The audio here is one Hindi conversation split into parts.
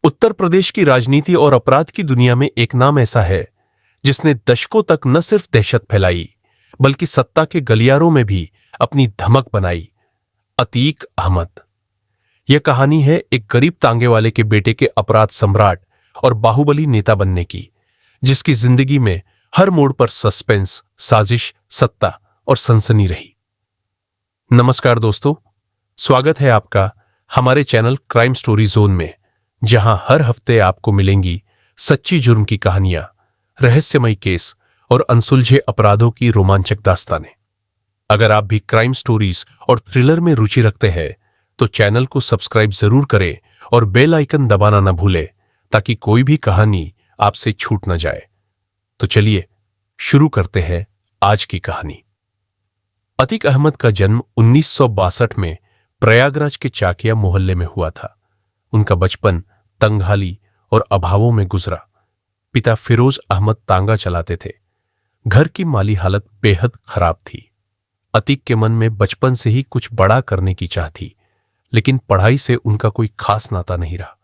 उत्तर प्रदेश की राजनीति और अपराध की दुनिया में एक नाम ऐसा है जिसने दशकों तक न सिर्फ दहशत फैलाई बल्कि सत्ता के गलियारों में भी अपनी धमक बनाई। अतीक अहमद। यह कहानी है एक गरीब तांगे वाले के बेटे के अपराध सम्राट और बाहुबली नेता बनने की, जिसकी जिंदगी में हर मोड़ पर सस्पेंस, साजिश, सत्ता और सनसनी रही। नमस्कार दोस्तों, स्वागत है आपका हमारे चैनल क्राइम स्टोरी जोन में, जहां हर हफ्ते आपको मिलेंगी सच्ची जुर्म की कहानियां, रहस्यमयी केस और अनसुलझे अपराधों की रोमांचक दास्तानें। अगर आप भी क्राइम स्टोरीज और थ्रिलर में रुचि रखते हैं तो चैनल को सब्सक्राइब जरूर करें और बेल आइकन दबाना न भूलें ताकि कोई भी कहानी आपसे छूट न जाए। तो चलिए शुरू करते हैं आज की कहानी। अतीक अहमद का जन्म 1962 में प्रयागराज के चाकिया मोहल्ले में हुआ था। उनका बचपन तंगहाली और अभावों में गुजरा। पिता फिरोज अहमद तांगा चलाते थे। घर की माली हालत बेहद खराब थी। अतीक के मन में बचपन से ही कुछ बड़ा करने की चाह थी, लेकिन पढ़ाई से उनका कोई खास नाता नहीं रहा।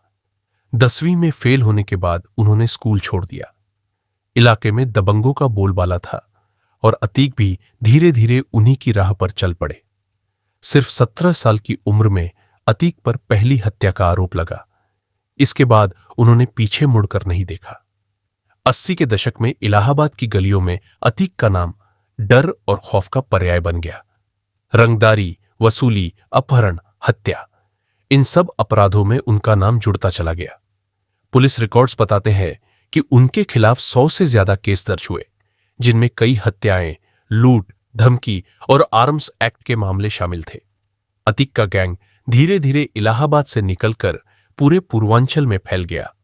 10वीं में फेल होने के बाद उन्होंने स्कूल छोड़ दिया। इलाके में दबंगों का बोलबाला था और अतीक भी धीरे धीरे उन्हीं की राह पर चल पड़े। सिर्फ 17 साल की उम्र में अतीक पर पहली हत्या का आरोप लगा। इसके बाद उन्होंने पीछे मुड़कर नहीं देखा। 80 के दशक में इलाहाबाद की गलियों में अतीक का नाम डर और खौफ का पर्याय बन गया। रंगदारी, वसूली, अपहरण, हत्या, इन सब अपराधों में उनका नाम जुड़ता चला गया। पुलिस रिकॉर्ड्स बताते हैं कि उनके खिलाफ 100 से ज्यादा केस दर्ज हुए, जिनमें कई हत्याएं, लूट, धमकी और आर्म्स एक्ट के मामले शामिल थे। अतीक का गैंग धीरे धीरे इलाहाबाद से निकलकर पूरे पूर्वांचल में फैल गया।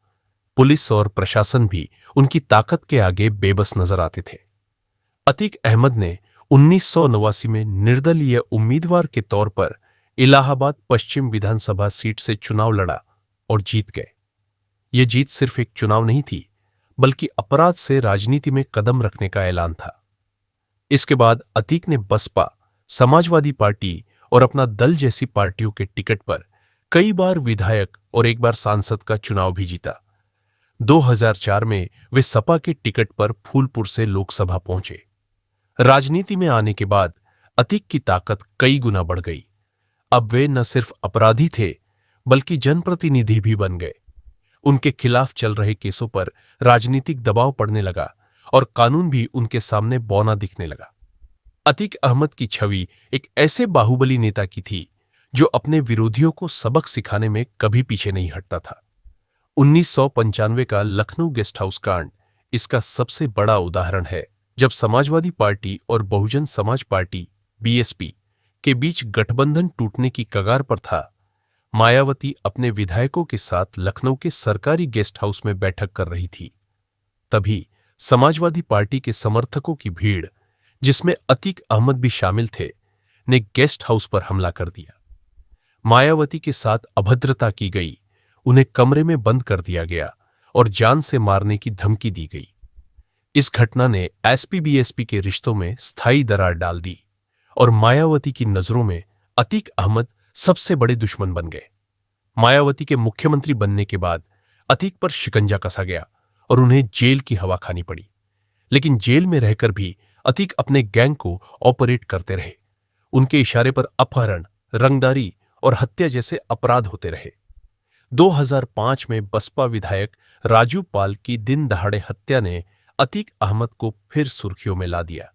पुलिस और प्रशासन भी उनकी ताकत के आगे बेबस नजर आते थे। अतीक अहमद ने 1989 में निर्दलीय उम्मीदवार के तौर पर इलाहाबाद पश्चिम विधानसभा सीट से चुनाव लड़ा और जीत गए। यह जीत सिर्फ एक चुनाव नहीं थी, बल्कि अपराध से राजनीति में कदम रखने का ऐलान था। इसके बाद अतीक ने बसपा, समाजवादी पार्टी और अपना दल जैसी पार्टियों के टिकट पर कई बार विधायक और एक बार सांसद का चुनाव भी जीता। 2004 में वे सपा के टिकट पर फूलपुर से लोकसभा पहुंचे। राजनीति में आने के बाद अतीक की ताकत कई गुना बढ़ गई। अब वे न सिर्फ अपराधी थे, बल्कि जनप्रतिनिधि भी बन गए। उनके खिलाफ चल रहे केसों पर राजनीतिक दबाव पड़ने लगा और कानून भी उनके सामने बौना दिखने लगा। अतीक अहमद की छवि एक ऐसे बाहुबली नेता की थी जो अपने विरोधियों को सबक सिखाने में कभी पीछे नहीं हटता था। 1995 का लखनऊ गेस्ट हाउस कांड इसका सबसे बड़ा उदाहरण है, जब समाजवादी पार्टी और बहुजन समाज पार्टी बीएसपी के बीच गठबंधन टूटने की कगार पर था। मायावती अपने विधायकों के साथ लखनऊ के सरकारी गेस्ट हाउस में बैठक कर रही थी। तभी समाजवादी पार्टी के समर्थकों की भीड़, जिसमें अतीक अहमद भी शामिल थे, ने गेस्ट हाउस पर हमला कर दिया। मायावती के साथ अभद्रता की गई, उन्हें कमरे में बंद कर दिया गया और जान से मारने की धमकी दी गई। इस घटना ने एसपी-बीएसपी के रिश्तों में स्थायी दरार डाल दी और मायावती की नजरों में अतीक अहमद सबसे बड़े दुश्मन बन गए। मायावती के मुख्यमंत्री बनने के बाद अतीक पर शिकंजा कसा गया और उन्हें जेल की हवा खानी पड़ी। लेकिन जेल में रहकर भी अतीक अपने गैंग को ऑपरेट करते रहे। उनके इशारे पर अपहरण, रंगदारी और हत्या जैसे अपराध होते रहे। 2005 में बसपा विधायक राजू पाल की दिन दहाड़े हत्या ने अतीक अहमद को फिर सुर्खियों में ला दिया।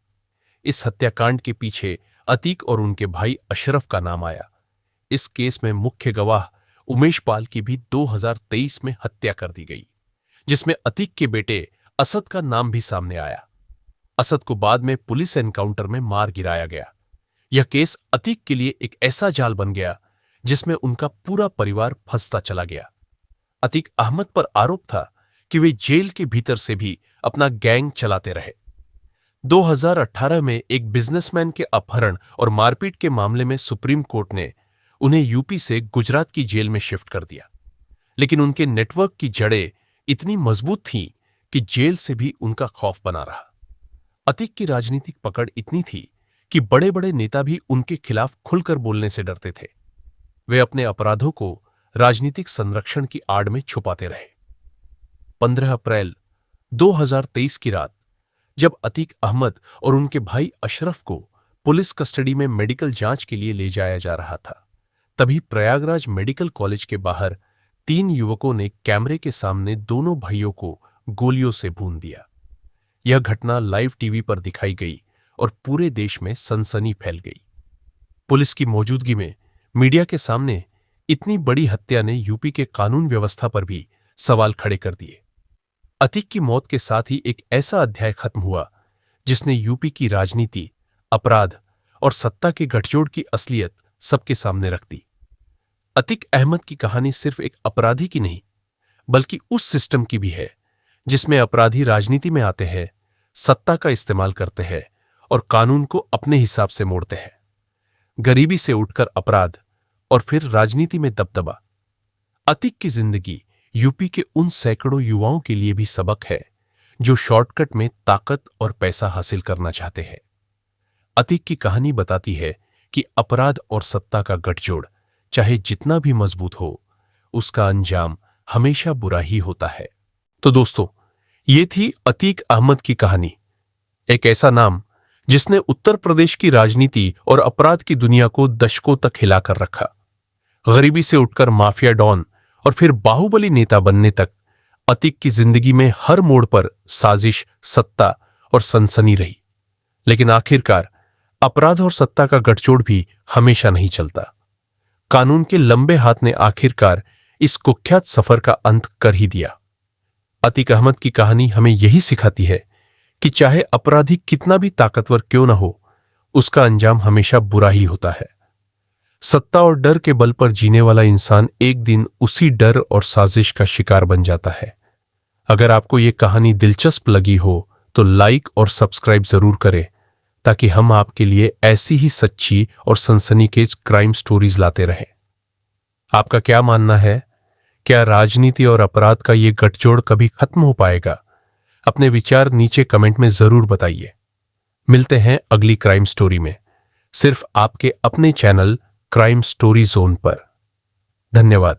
इस हत्याकांड के पीछे अतीक और उनके भाई अशरफ का नाम आया। इस केस में मुख्य गवाह उमेश पाल की भी 2023 में हत्या कर दी गई, जिसमें अतीक के बेटे असद का नाम भी सामने आया। असद को बाद में पुलिस एनकाउंटर में मार गिराया गया। यह केस अतीक के लिए एक ऐसा जाल बन गया जिसमें उनका पूरा परिवार फंसता चला गया। अतीक अहमद पर आरोप था कि वे जेल के भीतर से भी अपना गैंग चलाते रहे। 2018 में एक बिजनेसमैन के अपहरण और मारपीट के मामले में सुप्रीम कोर्ट ने उन्हें यूपी से गुजरात की जेल में शिफ्ट कर दिया। लेकिन उनके नेटवर्क की जड़ें इतनी मजबूत थीं कि जेल से भी उनका खौफ बना रहा। अतीक की राजनीतिक पकड़ इतनी थी कि बड़े बड़े नेता भी उनके खिलाफ खुलकर बोलने से डरते थे। वे अपने अपराधों को राजनीतिक संरक्षण की आड़ में छुपाते रहे। 15 अप्रैल 2023 की रात जब अतीक अहमद और उनके भाई अशरफ को पुलिस कस्टडी में मेडिकल जांच के लिए ले जाया जा रहा था, तभी प्रयागराज मेडिकल कॉलेज के बाहर 3 युवकों ने कैमरे के सामने दोनों भाइयों को गोलियों से भून दिया। यह घटना लाइव टीवी पर दिखाई गई और पूरे देश में सनसनी फैल गई। पुलिस की मौजूदगी में मीडिया के सामने इतनी बड़ी हत्या ने यूपी के कानून व्यवस्था पर भी सवाल खड़े कर दिए। अतीक की मौत के साथ ही एक ऐसा अध्याय खत्म हुआ जिसने यूपी की राजनीति, अपराध और सत्ता के गठजोड़ की असलियत सबके सामने रख दी। अतीक अहमद की कहानी सिर्फ एक अपराधी की नहीं, बल्कि उस सिस्टम की भी है जिसमें अपराधी राजनीति में आते हैं, सत्ता का इस्तेमाल करते हैं और कानून को अपने हिसाब से मोड़ते हैं। गरीबी से उठकर अपराध और फिर राजनीति में दबदबा। अतीक की जिंदगी यूपी के उन सैकड़ों युवाओं के लिए भी सबक है जो शॉर्टकट में ताकत और पैसा हासिल करना चाहते हैं। अतीक की कहानी बताती है कि अपराध और सत्ता का गठजोड़ चाहे जितना भी मजबूत हो, उसका अंजाम हमेशा बुरा ही होता है। तो दोस्तों, ये थी अतीक अहमद की कहानी, एक ऐसा नाम जिसने उत्तर प्रदेश की राजनीति और अपराध की दुनिया को दशकों तक हिलाकर रखा। गरीबी से उठकर माफिया डॉन और फिर बाहुबली नेता बनने तक अतीक की जिंदगी में हर मोड़ पर साजिश, सत्ता और सनसनी रही। लेकिन आखिरकार अपराध और सत्ता का गठजोड़ भी हमेशा नहीं चलता। कानून के लंबे हाथ ने आखिरकार इस कुख्यात सफर का अंत कर ही दिया। अतीक अहमद की कहानी हमें यही सिखाती है कि चाहे अपराधी कितना भी ताकतवर क्यों न हो, उसका अंजाम हमेशा बुरा ही होता है। सत्ता और डर के बल पर जीने वाला इंसान एक दिन उसी डर और साजिश का शिकार बन जाता है। अगर आपको ये कहानी दिलचस्प लगी हो तो लाइक और सब्सक्राइब जरूर करें, ताकि हम आपके लिए ऐसी ही सच्ची और सनसनीखेज क्राइम स्टोरीज लाते रहें। आपका क्या मानना है? क्या राजनीति और अपराध का ये गठजोड़ कभी खत्म हो पाएगा? अपने विचार नीचे कमेंट में जरूर बताइए। मिलते हैं अगली क्राइम स्टोरी में, सिर्फ आपके अपने चैनल क्राइम स्टोरी जोन पर। धन्यवाद।